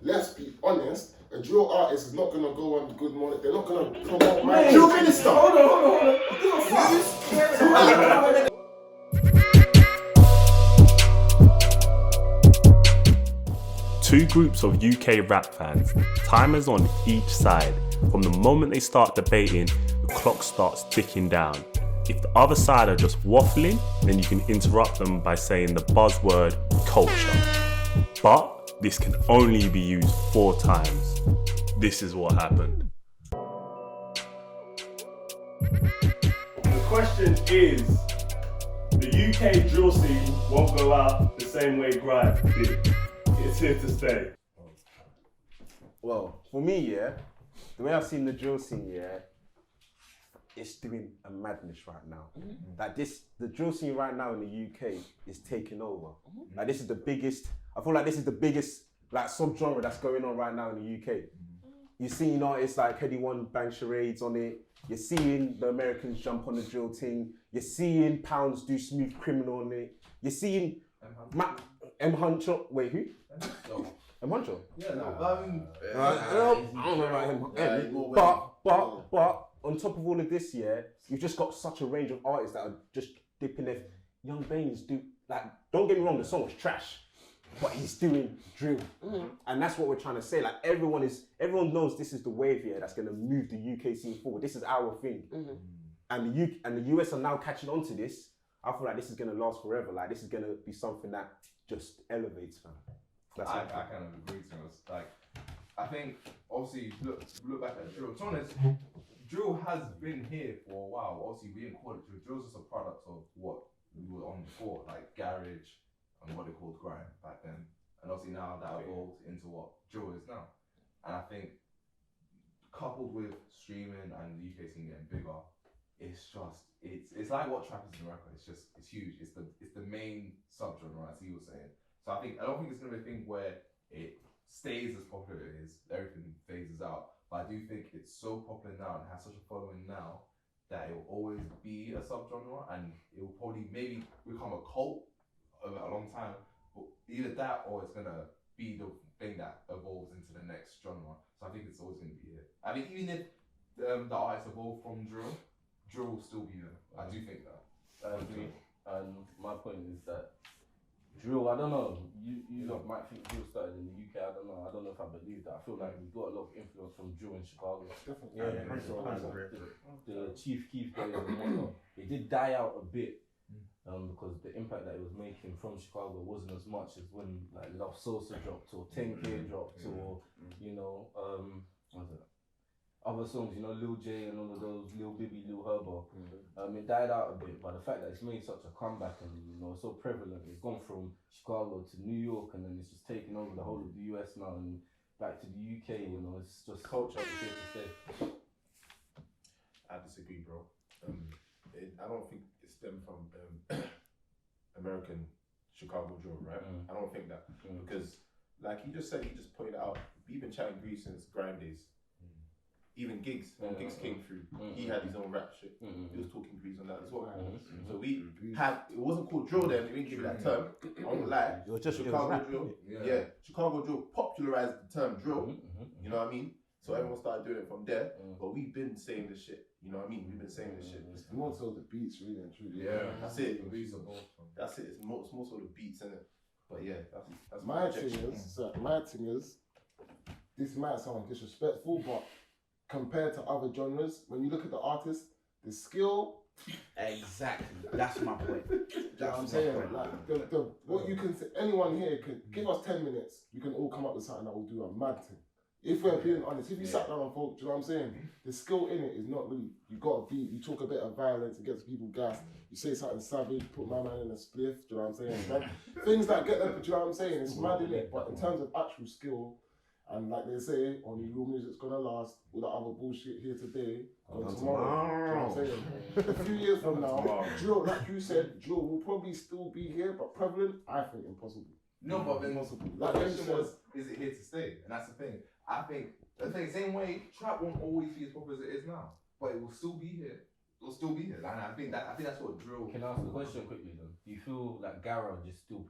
let's be honest, a drill artist is not gonna go on Good Morning. They're not gonna promote my drill minister. Hold on. Two groups of UK rap fans, time is on each side. From the moment they start debating, the clock starts ticking down. If the other side are just waffling, then you can interrupt them by saying the buzzword culture. But this can only be used 4 times. This is what happened. The question is, the UK drill scene won't go out the same way Grime did. It's here to stay. Well, for me, the way I've seen the drill scene, it's doing a madness right now. Like the drill scene right now in the UK is taking over. Like this is the biggest, I feel like this is the biggest like subgenre that's going on right now in the UK. You're seeing artists like Headie One bang charades on it. You're seeing the Americans jump on the drill team. You're seeing Poundz do smooth criminal on it. You're seeing M Huncho. Wait, who? M Huncho? Yeah, no, I don't know about him. But on top of all of this, you've just got such a range of artists that are just dipping their. Yxng Bane is don't get me wrong, the song was trash, but he's doing drill, and that's what we're trying to say. Like everyone knows this is the wave here that's gonna move the UK scene forward. This is our thing, and the US are now catching on to this. I feel like this is gonna last forever. Like this is gonna be something that just elevates, man. I kind of agree to us. Like, I think obviously look back at drill. To be honest, drill has been here for a while. Obviously, we didn't call it drill. Drill's just a product of what we were on before, like garage and what they called grime back then. And obviously now that evolved into what drill is now. And I think coupled with streaming and the UK scene getting bigger, it's like what trap is in America. It's huge. It's the main subgenre, as he was saying. So I don't think it's gonna be a thing where it stays as popular as it is. Everything phases out. But I do think it's so popular now and has such a following now that it will always be a subgenre, and it will probably maybe become a cult over a long time. But either that or it's gonna be the thing that evolves into the next genre. So I think it's always gonna be here. I mean, even if the artists evolve from drill will still be there. I do think that. I agree. And my point is that drill, I don't know, you lot might think drill started in the UK, I don't know if I believe that. I feel like we got a lot of influence from drill in Chicago. Definitely. The Chief Keef days and whatnot. It did die out a bit because the impact that it was making from Chicago wasn't as much as when like Love Sosa dropped or 10K dropped or, what's it? Other songs, Lil J and all of those, Lil Bibby, Lil Herbo. It died out a bit, but the fact that it's made such a comeback and it's so prevalent, it's gone from Chicago to New York and then it's just taken over the whole of the US now and back to the UK. It's just culture. It's here to stay. I disagree, bro. I don't think it stemmed from American Chicago drill, right? I don't think that because, like he just pointed out, we've been chatting Greece since Grime days. Even Gigs, when Gigs came through, he had his own rap shit. He was talking Greece on that as well. So we had, it wasn't called drill then, we didn't give it that term. I won't lie. It was just Chicago drill. Yeah, Chicago drill popularized the term drill. You know what I mean? So everyone started doing it from there. But we've been saying this shit. You know what I mean? We've been saying this shit. It's more so the beats, really and truly. Yeah, that's it. That's it. It's more so the beats, innit? But yeah, that's my thing is, this might sound disrespectful, but compared to other genres, when you look at the artist, the skill. Exactly. That's my point. That's what I'm saying. Like what you can say, anyone here can give us 10 minutes. You can all come up with something that will do a mad thing. If we're being honest, if you sat down and thought, do you know what I'm saying? The skill in it is not really. You got a beat. You talk a bit of violence, it gets people gassed. You say something savage, put my man in a spliff. Do you know what I'm saying? Like, things that get them. Do you know what I'm saying? It's mad in it, but in terms of actual skill. And like they say, only real music's gonna last. All the other bullshit here today, gone tomorrow. You know what I'm saying? A few years from now, drill, like you said, drill will probably still be here, but prevalent, I think impossible. No, but then impossible. The question was, is it here to stay? And that's the thing. I think same way, trap won't always be as popular as it is now, but it will still be here. It'll still be here. And I think that's what drill. Can I ask a question quickly though? Do you feel like garage is still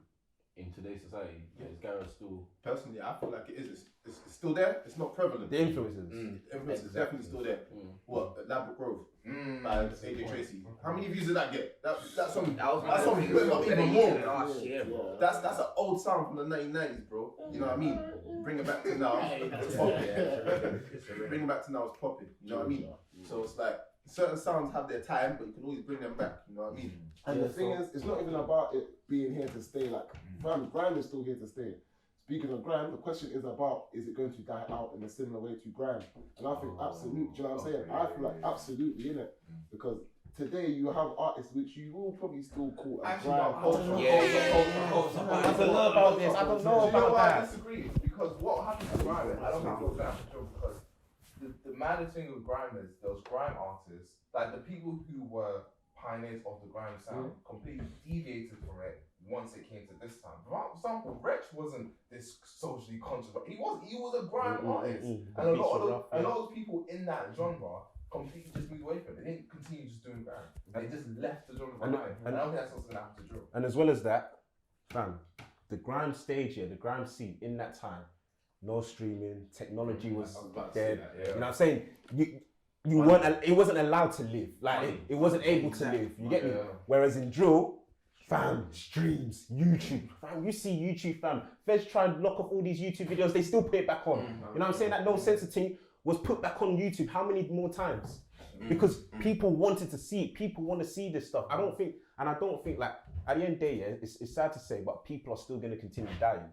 in today's society? Yeah, is garage still? Personally, I feel like it is. It's still there. It's not prevalent. The influences. Influence is definitely still there. What? Elaborate Grove. By AJ Tracy. How many views did that get? That's on. That's on. Not even more. Last year, bro. That's an old sound from the 1990s, bro. You know what I mean? Bring it back to now. It's popping. Bring it back to now. It's popping. You know what I mean? So it's like certain sounds have their time, but you can always bring them back. You know what I mean? And the thing is, it's not even about it being here to stay. Like, Grime is still here to stay. Speaking of Grime, the question is about, is it going to die out in a similar way to Grime? And I think absolutely, do you know what I'm saying? I feel like absolutely in it. Because today you have artists which you will probably still call a Grime. I don't know about this. I don't know about that. I disagree, because what happens to Grime, I don't think it's that because the maddest thing with Grime is those Grime artists, like the people who were pioneers of the Grime sound, completely deviated from it once it came to this time. For example, Wretch wasn't this socially conscious, but he was a Grime artist, and a lot of people in that genre completely just moved away from it. They didn't continue just doing Grime. They just left the genre behind. And I don't think that's what's gonna happen to Drill. And as well as that, fam, the Grime stage here, the Grime scene in that time, no streaming, technology was dead. You know what I'm saying? You weren't. It wasn't allowed to live. Like it wasn't able to live. You get me? Whereas in drill, fam, streams, YouTube, fam. You see YouTube, fam. Feds try and lock off all these YouTube videos. They still put it back on. You know what I'm saying? That no censor thing was put back on YouTube. How many more times? Because people wanted to see it. People want to see this stuff. I don't think like at the end of the day, yeah, it's sad to say, but people are still going to continue dying.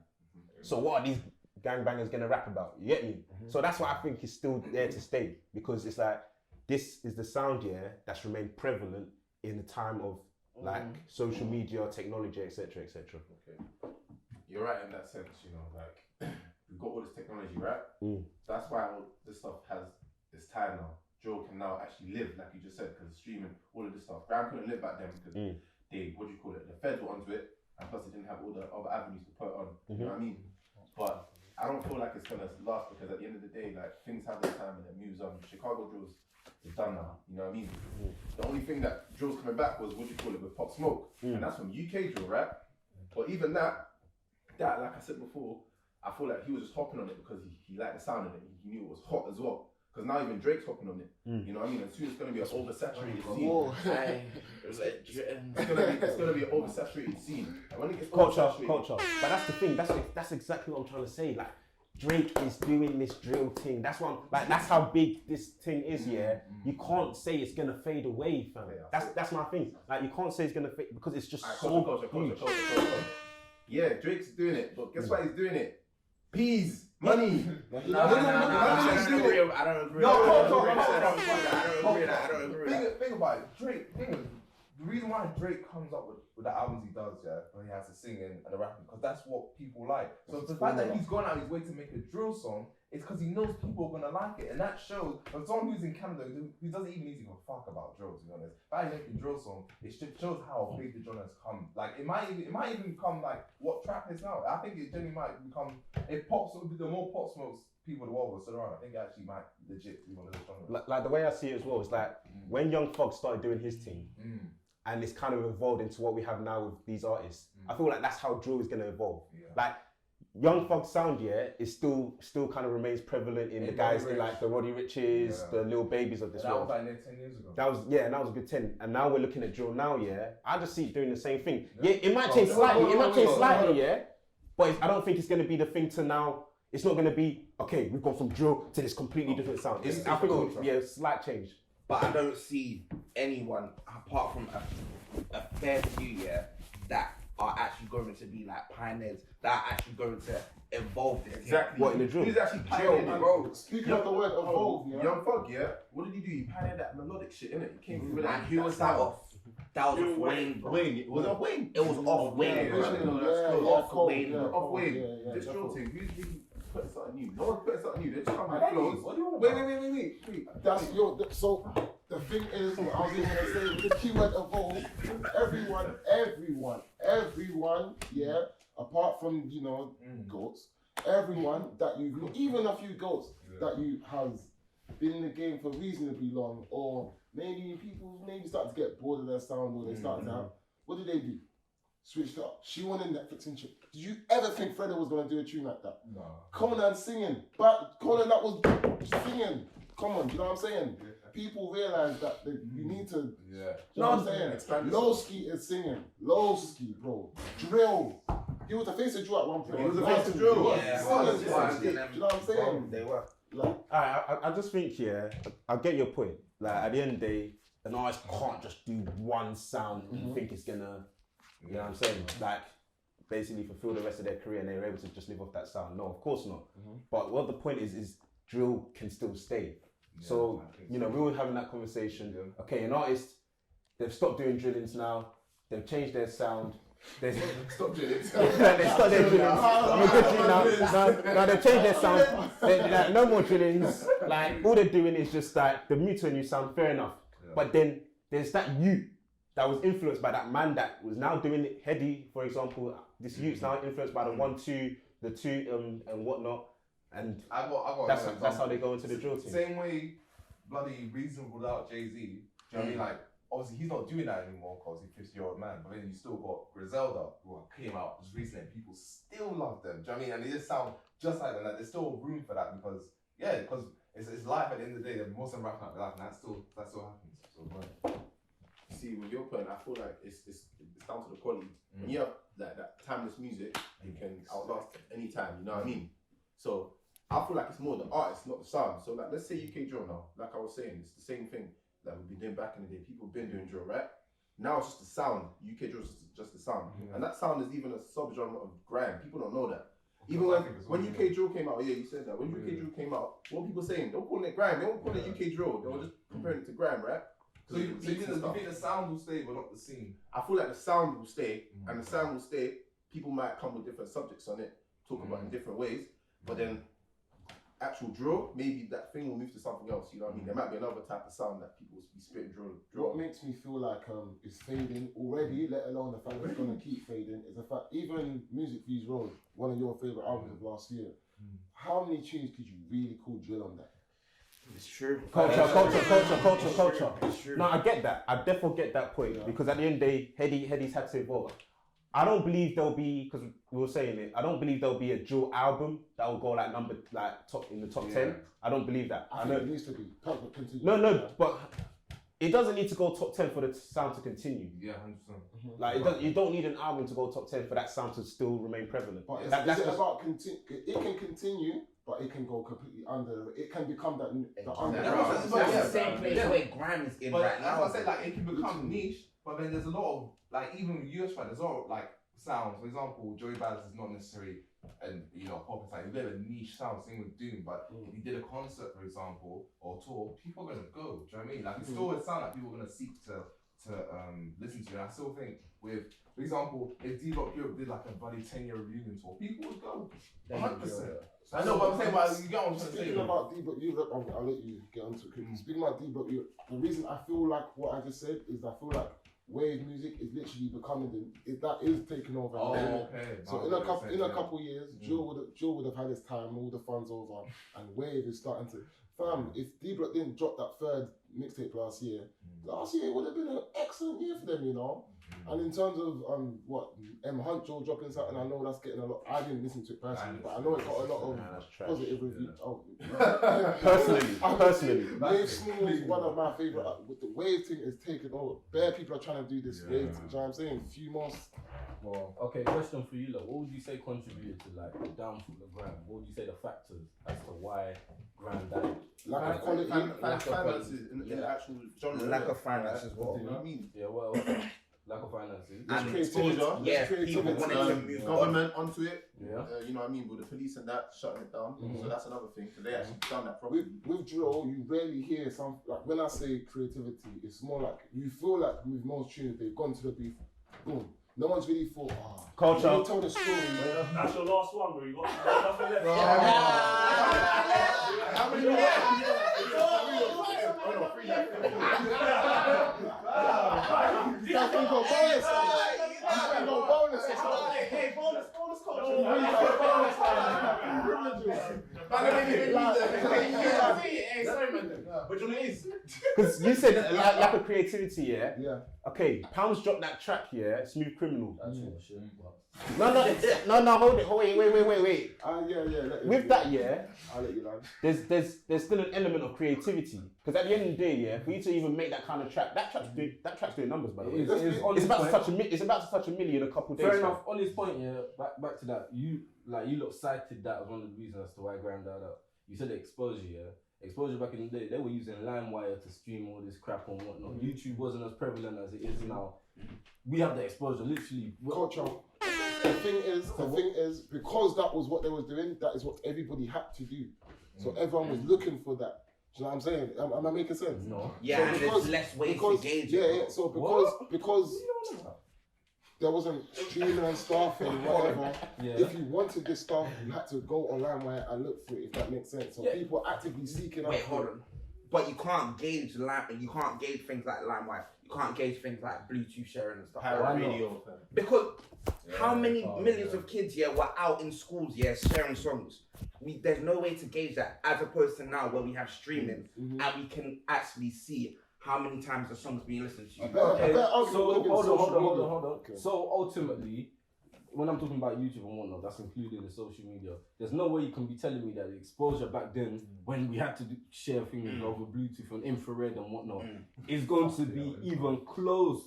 So what are these gangbangers gonna rap about? You get me? So that's why I think it's still there to stay, because it's like this is the sound that's remained prevalent in the time of like social media, technology, etc., etc. Okay, you're right in that sense. You know, like we've got all this technology, right? That's why all this stuff has its time now. Joe can now actually live, like you just said, because streaming, all of this stuff. Grime couldn't live back then because they, the feds were onto it, and plus they didn't have all the other avenues to put it on. You know what I mean? But I don't feel like it's gonna last, because at the end of the day, like things have their time and it moves on. Chicago drills is done now. You know what I mean? The only thing that drill's coming back was with Pop Smoke, and that's from UK drill, right? But even that like I said before, I feel like he was just hopping on it because he liked the sound of it. He knew it was hot as well. Because now even Drake's hopping on it. You know what I mean? And soon it's gonna be an oversaturated scene. It's gonna be an oversaturated scene. And when it gets culture. But that's the thing. That's exactly what I'm trying to say. Like Drake is doing this drill thing. That's what that's how big this thing is. Yeah, you can't say it's gonna fade away, fam. That's my thing. Like you can't say it's gonna fade because it's just so huge. Yeah, Drake's doing it, but guess why he's doing it? Peas, money. I don't agree. I don't agree. Think about it. Drake. The reason why Drake comes up with the albums he does, when he has to sing and the rapping, because that's what people like. So the fact that he's gone out his way to make a drill song is because he knows people are gonna like it, and that shows. For someone who's in Canada who doesn't even need to give a fuck about drill, to be honest, by making drill song, it shows how big the genre has come. Like it might even become like what trap is now. I think it genuinely might become the more Pop Smokes people the world will sit around. I think it actually might legit be one of those genres. Like the way I see it as well is like when Young Thug started doing his thing. And it's kind of evolved into what we have now with these artists. I feel like that's how drill is gonna evolve. Like Young Thug sound, is still kind of remains prevalent in the guys in like the Roddy Riches, the Lil Babies of this world. That was like 10 years ago. That was a good 10. And now we're looking at drill now, I just see it doing the same thing. Yeah, it might change slightly, but I don't think it's gonna be the thing to now. It's not gonna be, okay, we've gone from drill to this completely different sound. I think it'll be a slight change. But I don't see anyone apart from a fair few that are actually going to be like pioneers, that are actually going to evolve this. Exactly. What in the drill? He's actually pioneered it, bro. Speaking of the word evolve, Young Thug, what did he do? He pioneered that melodic shit, innit? He came through with that. And who was that off? That was off Wayne, bro. Wayne. Was it off Wayne? It was off Wayne. Off Wayne. Off Wayne. This drill thing, who's putting something new? No one's putting something new. They just come with flows. What do you want? Wait. That's so the thing is, what I was even gonna say with the keyword evolve, everyone, apart from goats, everyone that you, even a few goats that you has been in the game for reasonably long, or maybe people start to get bored of their sound, or they start to have, what do? switched it up. She wanted Netflix and shit. Did you ever think Fredo was gonna do a tune like that? No. Conan singing, but Conan that was singing. Come on, you know what I'm saying? People realize that you need to. Yeah. You know what I'm saying? Loski is singing. Loski, bro. Drill. He was the face of drill at one point. He was the face of drill. Yeah. Do you know what I'm saying? They were. Like, I just think, yeah, I get your point. Like, at the end of the day, an artist can't just do one sound and think it's gonna, you know what I'm saying? Like, basically fulfill the rest of their career and they're able to just live off that sound. No, of course not. But what the point is drill can still stay. So, you know, we were having that conversation. Okay, an artist, they've stopped doing drillings now, they've changed their sound. They Stop doing it. they stopped their drillings. Now they've changed their sound. Like, no more drillings. Like, all they're doing is just like the mute when you sound, fair enough. But then there's that you that was influenced by that man that was now doing it. Headie, for example, this youth's now influenced by the 1-2, the 2 and whatnot. And I got that's how they go into the drill team. Same way, bloody Reasonable Doubt Jay-Z. Do you know what I mean? Like, obviously he's not doing that anymore because he's a 50-year-old man. But then you still got Griselda, who came out just recently and people still love them. Do you know what I mean? And they just sound just like them. Like, there's still room for that because it's life at the end of the day. Most of them rap like life, and that still happens. So, See, with your point, I feel like it's down to the quality. When you have that timeless music, you can outlast any time. You know what I mean? So I feel like it's more the artist, not the sound. So like, let's say UK drill now. Like I was saying, it's the same thing that we've been doing back in the day. People have been doing drill, right? Now it's just the sound. UK drill is just the sound, and that sound is even a subgenre of grime. People don't know that. Even when UK drill came out, yeah, you said that. When UK drill came out, what were people saying? They were calling it grime. They weren't calling it UK drill. They were just comparing it to grime, right? So you think the sound will stay, but not the scene? I feel like the sound will stay, and the sound will stay. People might come with different subjects on it, talk about it in different ways, but then actual drill, maybe that thing will move to something else. You know what I mean? There might be another type of sound that people will be spitting drill. what makes me feel like it's fading already, let alone the fact that it's gonna keep fading, is the fact even Music V's Road, one of your favourite albums of last year, how many tunes could you really call drill on that? It's true. Culture. No, I get that. I definitely get that point because at the end of the day, Headie's had to evolve. I don't believe there'll be, because we were saying it, I don't believe there'll be a drill album that will go top in the top 10. I don't believe that. I know it needs to be. Continue. No, but it doesn't need to go top 10 for the sound to continue. Yeah, 100%. Like, you don't need an album to go top 10 for that sound to still remain prevalent. But it's about continue. It can continue, but it can go completely under. It can become the under. It's the same place where grime is in But right that's now. what I said, like, it can become niche, but then there's a lot of, like, even US fans, there's a lot of, like, sounds. For example, Joey Badass is not necessarily pop inside. He's a bit of a niche sound, same with Doom, but if he did a concert, for example, or tour, people are gonna go. Do you know what I mean? Like, it's still a sound that people are gonna seek to listen to. And I still think with, for example, if D-Block Europe did like a bloody 10-year reunion tour, people would go 100%. I know what I'm saying, but you get what I'm trying to say. Speaking about D-Block Europe, I'll let you get onto it. Speaking about D-Block Europe, the reason I feel like what I just said is I feel like wave music is literally becoming that is taking over. Okay. So in a couple years, Joe would have had his time, all the funds over, and wave is starting to. Fam, if D-Block didn't drop that third mixtape last year it would have been an excellent year for them, you know. And in terms of M Hunt Joe dropping something, I know that's getting a lot. I didn't listen to it personally, but I know it got a lot of positive reviews. Personally, Wave Small is one of my favorite. With the wave thing is taken over. Bare people are trying to do this wave thing. You know what I'm saying? Few more. Well, okay, question for you, like, what would you say contributed to like the downfall of grime? What would you say the factors as to why grime died? Lack of quality, finances in the actual genre. Lack of finance as well. You know what I mean? Yeah, well, lack of finances. And exposure. Yeah, people wanted to move government onto it. Yeah. You know what I mean? With the police and that shutting it down. So that's another thing. So they actually done that properly. with drill, you rarely hear some, like when I say creativity, it's more like you feel like with most tunes they've gone to the beef, boom. No one's really thought, culture. You tell the story. That's your last one, bro. You got nothing left. How many more? Bonus. Hey, sorry, man. But you know what it is? Because you said lack of creativity, yeah? Yeah. Okay, Poundz dropped that track, yeah? Smooth Criminal. That's all shit. But No, hold it. Wait. Yeah. With that, yeah, I'll let you land. there's still an element of creativity. Because at the end of the day, yeah, for you to even make that kind of track, that track's doing numbers, by the way. It's about to touch a million in a couple days. fair enough. On this point, yeah, back to that. You lot cited that as one of the reasons as to why Grime died out. You said the exposure, yeah. Exposure back in the day, they were using LimeWire to stream all this crap and whatnot. YouTube wasn't as prevalent as it is now. We have the exposure, literally. Culture. The thing is, because that was what they was doing, that is what everybody had to do. So everyone was looking for that. Do you know what I'm saying? Am I making sense? No. Yeah, So and there's less ways to gauge it. Yeah. So because there wasn't streaming and stuff and whatever. Yeah. If you wanted this stuff, you had to go online and look for it. If that makes sense. So people are actively seeking out. Wait, hold on. But you can't gauge things like LimeWire. You can't gauge things like Bluetooth sharing and stuff. Pirate radio. Because how many millions of kids were out in schools sharing songs? There's no way to gauge that, as opposed to now where we have streaming and we can actually see how many times the song's being listened to. Okay, so hold on. Okay. So ultimately, when I'm talking about YouTube and whatnot, that's including the social media. There's no way you can be telling me that the exposure back then, when we had to share things over Bluetooth and infrared and whatnot, is going to be even close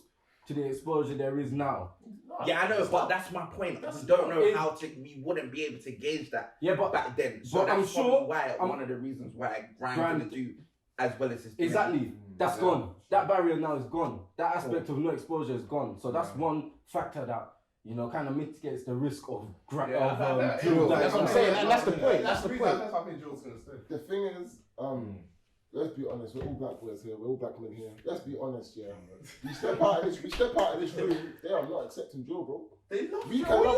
to the exposure there is now. Yeah, I know, but that's my point. We don't know we wouldn't be able to gauge that back then. So but that's I'm sure one of the reasons why Grime didn't do as well as his exactly. That's gone. That barrier now is gone. That aspect of no exposure is gone. So that's one factor that, kind of mitigates the risk of That's what I'm saying, and that's the point. That's the point. That's what I think Joel's gonna say. The thing is, let's be honest. We're all black boys here. We're all black men here. Let's be honest, yeah. We step out of this room. They are not accepting Joe, bro. They love We Joe. can love.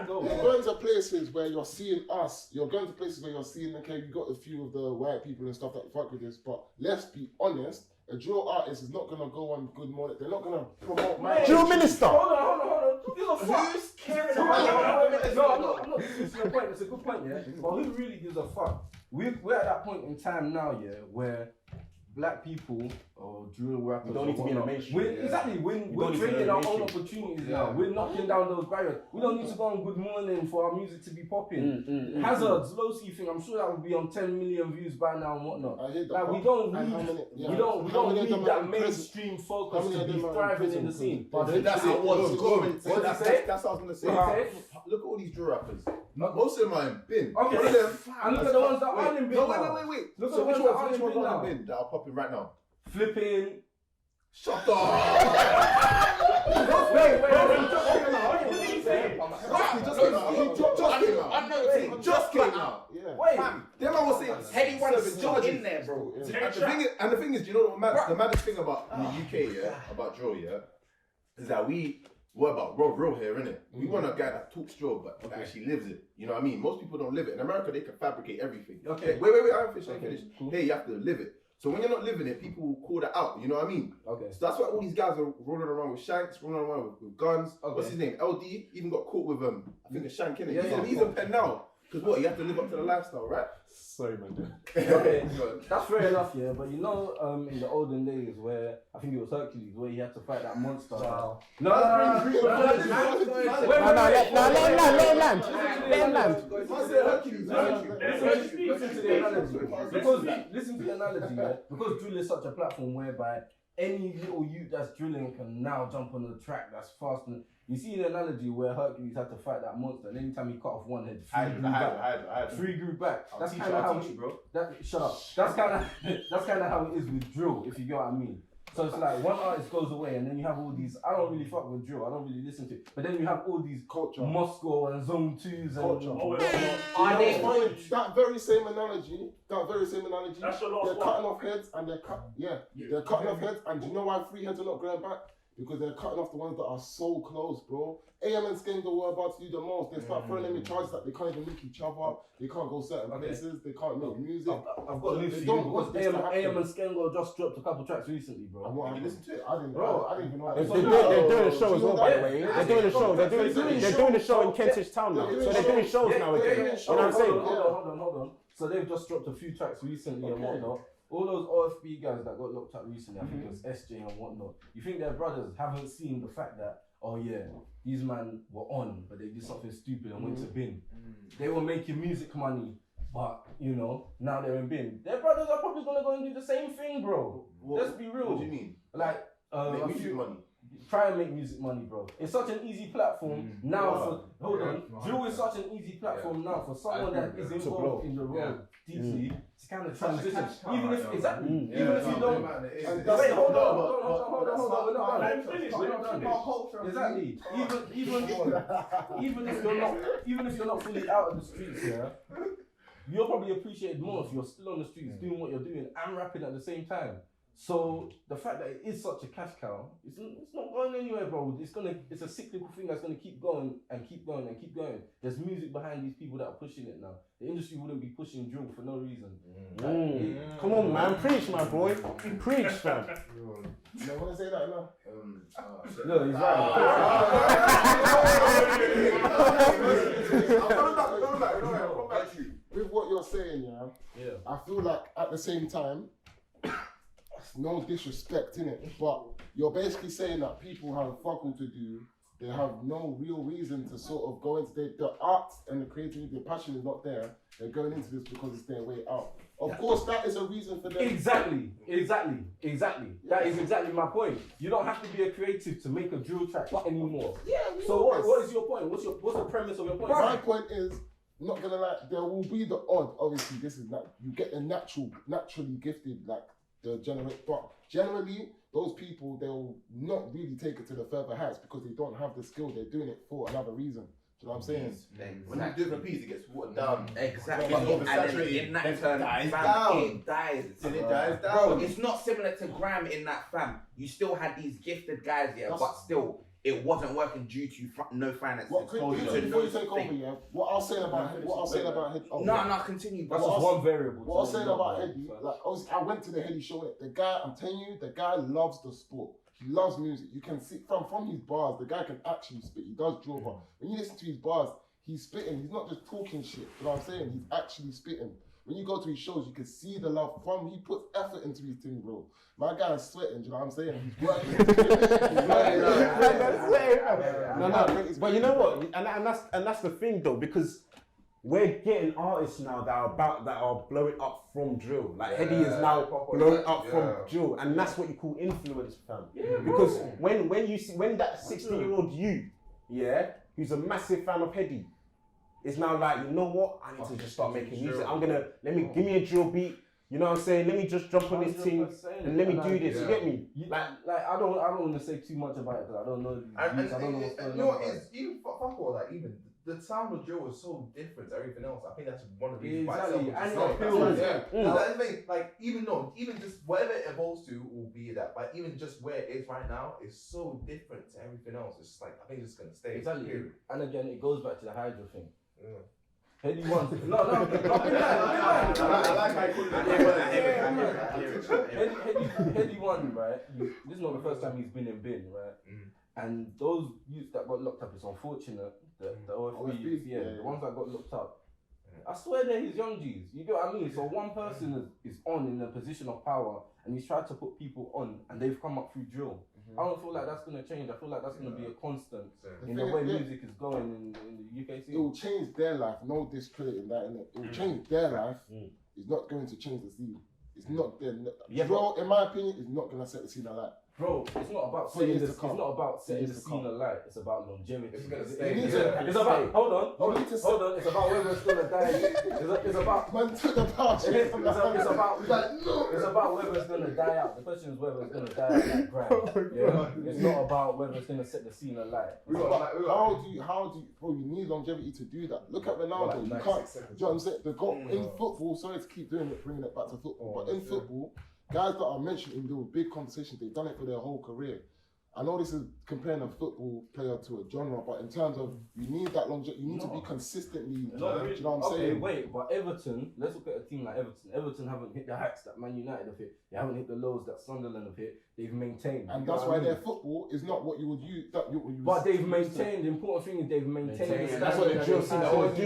You're going to places where you're seeing us. You're going to places where you're seeing, okay, you got a few of the white people and stuff that fuck with this, but let's be honest, a drill artist is not going to go on Good Morning. They're not going to promote my Drill minister. Hold on. Who's caring about No, I'm not. It's your point. It's a good point, yeah. But who really gives a fuck? We're at that point in time now, yeah, where black people or drill rappers don't need to be in the mainstream. Exactly. We're creating our own opportunities now. We're knocking down those barriers. We don't need to go on Good Morning for our music to be popping. Hazard's Loski thing, I'm sure that would be on 10 million views by now and whatnot. I hear that. Like we don't need that mainstream focus to be thriving in the scene. That's how it was. What say? That's what I was What gonna you say. say? Look at all these drill rappers. Most of them are in bin. Okay. One of them. And look at the ones that aren't in bin No, now. wait. Look at So the which ones that ones aren't in bin are now. in bin that are popping right now? Flipping. Shut up! Wait. Just came out. Yeah. Wait. Them I was saying. Headie One is Seven still charges. in there, bro. And the thing is, do you know what the maddest thing about in the UK, yeah, about drill, yeah, is that we're about real here, innit? We want a guy that talks drill, but that actually lives it. You know what I mean? Most people don't live it. In America, they can fabricate everything. Okay. Wait, I haven't finished. Cool. Here, you have to live it. So when you're not living it, people call that out. You know what I mean? Okay. So that's why all these guys are rolling around with shanks, rolling around with guns. Okay. What's his name? LD even got caught with I think a shank, innit? Yeah, He's in pen now. Because what? You have to live up to the lifestyle, right? Sorry, man. Okay, that's fair enough, yeah. But in the olden days where I think it was Hercules, where he had to fight that monster. Wow. Let him land. Listen to the analogy, yeah. Because drill is such a platform whereby any little youth that's drilling can now jump on the track that's fast. And you see the analogy where Hercules had to fight that monster, and anytime he cut off one head, three grew back. That's kind of how shut up. That's kind of how it is with drill, if you get what I mean. So it's like one artist goes away, and then you have all these. I don't really fuck with drill. I don't really listen to it. But then you have all these Culture. Moscow and Zone 2s and Are they that very same analogy, That's your last they're one. cutting off heads and they're cutting off heads, and do you know why 3 heads are not growing back? because they're cutting off the ones that are so close, bro. AM and Skengdo were about to do the most. They start throwing them in charges that they can't even link each other. They can't go certain places. They can't make music. I've got news for you because AM and Skengdo just dropped a couple tracks recently, bro. And what You listen to it? I didn't even know. They're doing a show as well, by the way. They're doing a show. They're doing a show in Kentish Town now. So they're doing shows now again. You know what I'm saying? Hold on. So they've just dropped a few tracks recently and whatnot. All those OFB guys that got locked up recently, I think it was SJ and whatnot. You think their brothers haven't seen the fact that, oh yeah, these men were on, but they did something stupid and went to bin. They were making music money, but you know, now they're in bin. Their brothers are probably gonna go and do the same thing, bro. Let's be real. What do you mean? Like, Make music money. try and make music money, bro. It's such an easy platform now. Hold on, Drill is such an easy platform now for someone that is involved in the role deeply to kind of transition. Even if even if you don't. Wait, hold on. We're not done. Exactly. Even if you're not fully out of the streets, yeah, you're probably appreciated more if you're still on the streets doing what you're doing and rapping at the same time. So the fact that it is such a cash cow, it's not going anywhere, bro. It's a cyclical thing that's gonna keep going and keep going and keep going. There's music behind these people that are pushing it now. The industry wouldn't be pushing drill for no reason. Come on, man, preach, my boy, preach, fam. You want to say that now? No, he's right. With what you're saying, yeah, I feel like at the same time, no disrespect in it, but you're basically saying that people have fuck all to do. They have no real reason to sort of go into the art and the creativity. The passion is not there. They're going into this because it's their way out. Of course, that is a reason for them. Exactly. That is exactly my point. You don't have to be a creative to make a drill track anymore. Yeah. So what is your point? What's the premise of your point? My point is, not gonna lie, there will be the odd. Obviously, this is not. You get the naturally gifted, like the but generally those people, they'll not really take it to the further heights because they don't have the skill. They're doing it for another reason. Do you know what I'm saying? When you do it for peace, it gets watered down. Exactly. And in that turn, it dies. Till it dies down. Bro, it's not similar to Grime in that, fam. You still had these gifted guys, but still, it wasn't working due to no finances. Before you take over, yeah. What I'll say about Headie. No, continue. That's just one variable. What I'll say about Headie, like I went to the Headie show. The guy, I'm telling you, the guy loves the sport. He loves music. You can see from his bars, the guy can actually spit. He does draw, but when you listen to his bars, he's spitting. He's not just talking shit. You know what I'm saying? He's actually spitting. When you go to his shows, you can see the love from. He puts effort into his thing, bro. My guy is sweating. Do you know what I'm saying? He's working. No. But you know what? And that's the thing though, because we're getting artists now that are blowing up from drill. Like Headie is now blowing up from drill, and that's what you call influence, fam. Because when that 16-year-old you, who's a massive fan of Headie, is now like, you know what? I need to just start making music. Give me a drill beat. You know what I'm saying? Let me just jump on this team and let me do this. You get me? Like I don't want to say too much about it because I don't know. I don't know what's going on. You know what? Even fuck all that. Even the sound of drill is so different to everything else. I think that's one of the reasons why it's so like even just whatever it evolves to will be that. But even just where it is right now is so different to everything else. It's just like I think it's gonna stay. Exactly. Period. And again, it goes back to the Hydra thing. Headie One. No. Headie One, right? This is not the first time he's been in bin, right? And those youths that got locked up, it's unfortunate. The OFB youths, the ones that got locked up. I swear they're his young G's. You get what I mean? So one person is on in a position of power and he's tried to put people on and they've come up through drill. I don't feel like that's going to change. I feel like that's going to be a constant in the way music is going in the UK scene. It will change their life. No discrediting that, innit? It will change their life. It's not going to change the scene. It's not there. Drill, in my opinion, is not going to set the scene alight. Bro, it's not about setting the scene alight. It's about longevity. It's gonna stay. It's about hold on. It's about whether it's gonna die. It's about man to the past. It's about whether it's gonna die out. The question is whether it's gonna die out like Grime. It's not about whether it's gonna set the scene alight. How do you? Bro, you need longevity to do that. Look at Ronaldo. You can't. Do you know what I'm saying? In football. Sorry to keep bringing it back to football, but in football. Guys that are mentioning there were big conversations, they've done it for their whole career. I know this is comparing a football player to a genre, but in terms of you need that longevity, you need to be consistently. Do you know what I'm saying? Wait, but Everton, let's look at a team like Everton. Everton haven't hit the heights that Man United have hit. They haven't hit the lows that Sunderland have hit. They've maintained. And that's why their football is not what you would use. But they've maintained. The important thing is they've maintained. That's what the drill scene. That's what the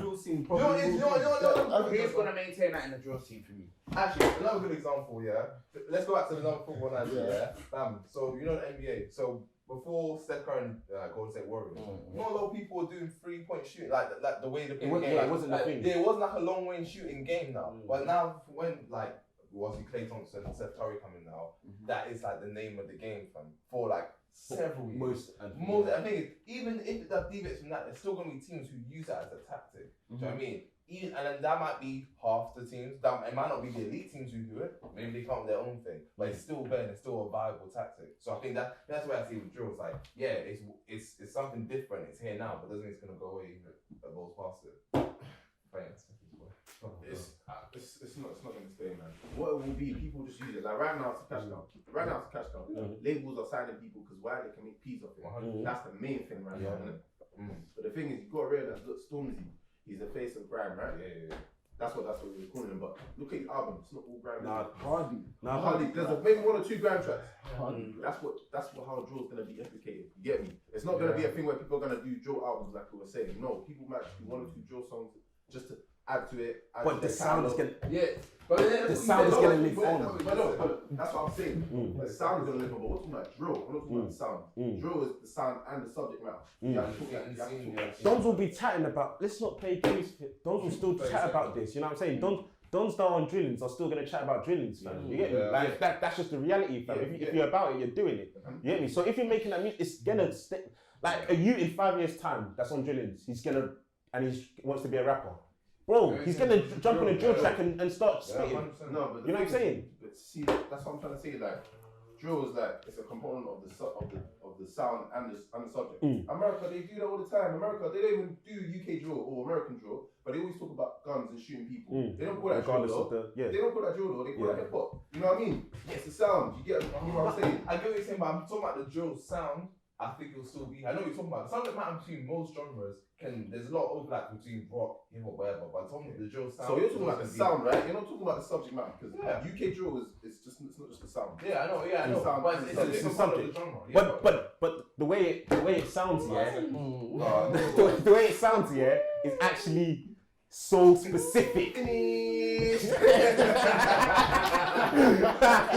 drill scene probably. He's gonna maintain that in the drill scene for me. Actually, another good example, yeah. Let's go back to another football night, yeah. So you know the NBA. So before Steph Curry Golden State Warriors, not a lot of people were doing 3-point shooting, like the way they play the game. It wasn't a thing. There wasn't like a long range shooting game now. But now when Klay Thompson and Steph Curry coming now, that is like the name of the game, fam. For like several years. Most. I think even if that deviates from that, there's still gonna be teams who use that as a tactic. Do you know what I mean? And then that might be half the teams. It might not be the elite teams who do it. Maybe they come up with their own thing, but it's still there. And it's still a viable tactic. So I think that's where I see with drill. It's like, yeah, it's something different. It's here now, but doesn't mean it's gonna go away even if it goes past it. It's not gonna stay, man. What it will be, people just use it. Like right now, it's a cash cow. Right now, it's a cash cow. Labels are signing people because why they can make peas off it. That's the main thing right now, isn't it? But the thing is, you gotta realize, look, Stormzy. He's the face of grime, right? Yeah. That's what we're calling him. But look at his album. It's not all grime. Hardly. There's maybe 1 or 2 grime tracks. That's how drill's gonna be implicated. You get me? It's not gonna be a thing where people are gonna do drill albums like we were saying. No, people might do 1 or 2 drill songs just to add to it. But the sound is gonna. Yeah. But the sound is gonna live on. But that's what I'm saying. The sound is gonna live on. But we're talking about drill. We're not talking about the sound. Drill is the sound and the subject matter. Dons will be chatting about. Let's not play games. Dons will still chat about this. You know what I'm saying? Dons that are on drillings are still gonna chat about drillings, fam. You get me? Like that's just the reality, fam. If you're about it, you're doing it. You get me? So if you're making that music, it's gonna stay. Like a youth in 5 years' time that's on drillings, he wants to be a rapper. Bro, he's gonna jump on a drill track and start spitting. No, but you know what I'm saying? But see, that's what I'm trying to say. Like, drill is like it's a component of the sound and the subject. America, they do that all the time. America, they don't even do UK drill or American drill, but they always talk about guns and shooting people. They don't call that drill though. They don't call that drill though. They call that hip hop. You know what I mean? It's the sound. You get what I'm saying? I get what you're saying, but I'm talking about the drill sound. I think it'll still be. I know what you're talking about. The subject matter between most genres there's a lot of overlap between rock, hip hop, whatever. But I'm talking about the drill sound. So you're talking about the sound, right? You're not talking about the subject matter because UK drill is not just the sound. Yeah, I know. Yeah, I know. Sound, but it's the subject. Genre. Yeah, but the way it sounds, the way it sounds, is actually so specific.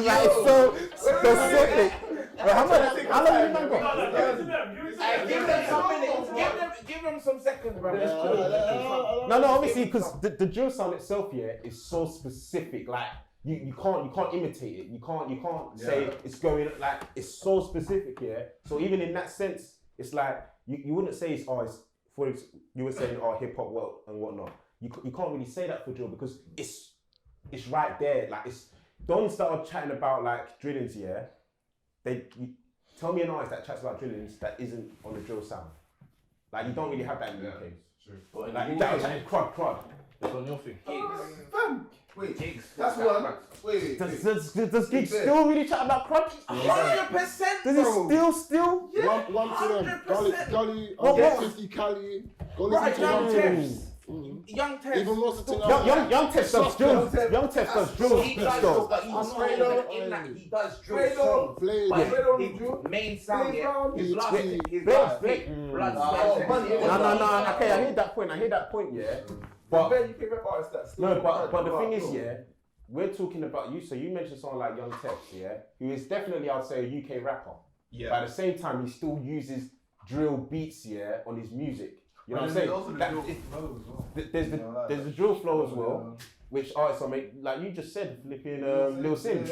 Like so specific. How long you Give them some seconds, bro. No, obviously, because the drill sound itself, is so specific. Like you can't imitate it. You can't say it's going like it's so specific, So even in that sense, it's like you wouldn't say it's for you were saying hip hop and whatnot. You can't really say that for drill because it's right there. Like it's Dons that are chatting about like drillings, tell me an artist that chats about drillings that isn't on the drill sound. Like you don't really have that in the UK. True. But like that crud. It's on your thing. Wait, Gigs. That's one. Wait. Does Gigs still really chat about crud? 100%. Does he still? Yeah. One to them. Gully, 50 Cali. Go Right, listen Young Tef. Even more to Young Tef does drill. Young Tef does drill. He does drill, but he's not even in that. He does drill songs. But his main sound, his blood. No. Okay, I hear that point. But you can rap artists that still. No, but the thing is, we're talking about you. So you mentioned someone like Young Tef, who is definitely, I'd say, a UK rapper. Yeah. But at the same time, he still uses drill beats, on his music. You know what I'm saying? Also the drill flow as well. There's the drill flow as well, which artists are making, like you just said, flipping Lil Sims.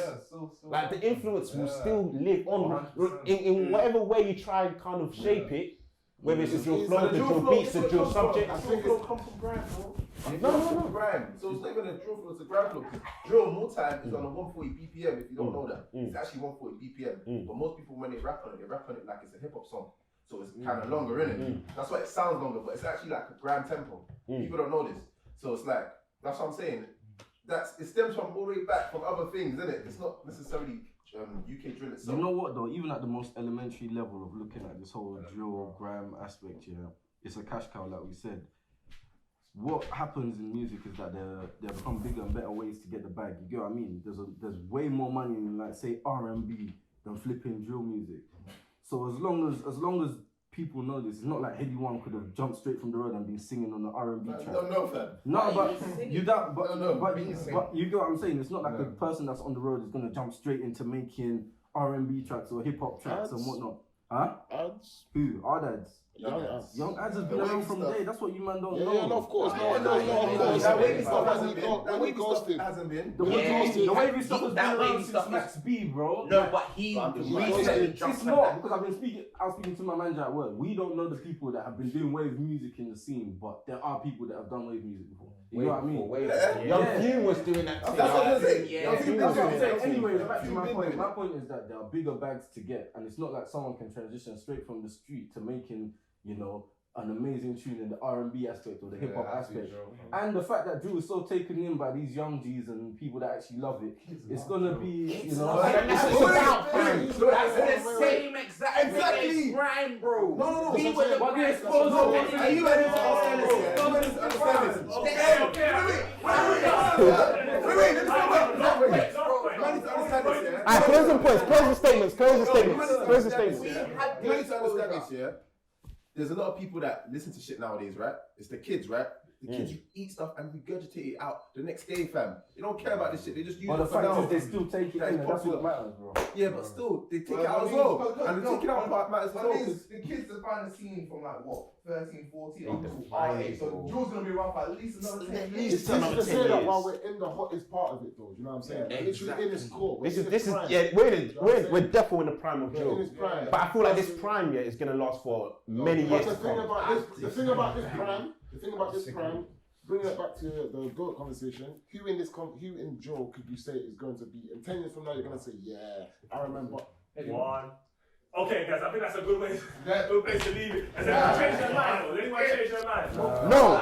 Like the influence will still live on in whatever way you try and kind of shape it. Whether it's the drill flow, the drill beats, the drill subject. The drill flow come from grime, bro. No. Grime. So it's not even a drill flow, it's a grime flow. Drill more time is on a 140 BPM. If you don't know that, it's actually 140 BPM. But most people when they rap on it like it's a hip hop song. So it's kind of longer, innit? That's why it sounds longer, but it's actually like a grime tempo. People don't know this. So it's like, that's what I'm saying. It stems from all the way back from other things, innit? It's not necessarily UK drill itself. You know what though? Even at the most elementary level of looking at this whole drill, grime aspect, it's a cash cow, like we said. What happens in music is that there become bigger and better ways to get the bag. You get what I mean? There's way more money in, like, say, R&B than flipping drill music. So as long as people know this, it's not like Headie One could have jumped straight from the road and been singing on the R&B track. No, fam. No, but you don't. But you get what I'm saying. It's not like No. a person that's on the road is gonna jump straight into making R&B tracks or hip hop tracks and whatnot. Huh? Ads. Who? Our dads. Young ads. Young ads has been The around wavy from stuff. day. That's what you man don't Yeah, know. yeah, no, of course. No, That wavy stuff hasn't been. That wavy stuff hasn't been. The Yeah, wavy stuff has been that around wavy since stuff Max B, bro. No, but he recently It's jumped not because I was speaking to my manager at work. We don't know the people that have been doing wave music in the scene, but there are people that have done wave music before. You know what I mean? Young Few was doing that. That's what I'm saying. Yeah. That's what I'm saying. Anyway, Yeah. back to my You've point. been My point is that there are bigger bags to get, and it's not like someone can transition straight from the street to making, an amazing tune in the R&B aspect or the hip hop aspect. And the fact that drill is so taken in by these young G's and people that actually love it, it's gonna be, That's the same Exactly. Grime, bro. No. We were the What do you Grime suppose bro. of- Are you ready to understand this? Alright, closing points, closing statements. You need to understand this, yeah? There's a lot of people that listen to shit nowadays, right? It's the kids, right? The kids eat stuff and regurgitate it out the next day, fam. They don't care about this shit. They just use But it the for fact now. is they still take it That in, is and that's what popular. matters, bro. Yeah, but still, they take Well, it out I as mean, well. because- And the taking out part matters as well. But 'cause- the kids that find the scene from like what, 13, 14, They up to define our it, age. So bro. Drill's gonna be around for at least another 10 It's years. easy to another 10 say that years. while we're in the hottest part of it, though. You know what I'm saying? Yeah, Literally in its core. This We're is in its prime. yeah. We're definitely in the prime of We're in drill. its prime. But I feel like this prime is gonna last for many But years the to thing come. about this prime, bringing it back to the GOAT conversation, who in drill could you say is going to be, in 10 years from now, you're going to say, yeah, I remember. One. Okay, guys, I think that's a good way. Good place to leave it. Has anyone changed their mind? Has anyone changed their mind? No.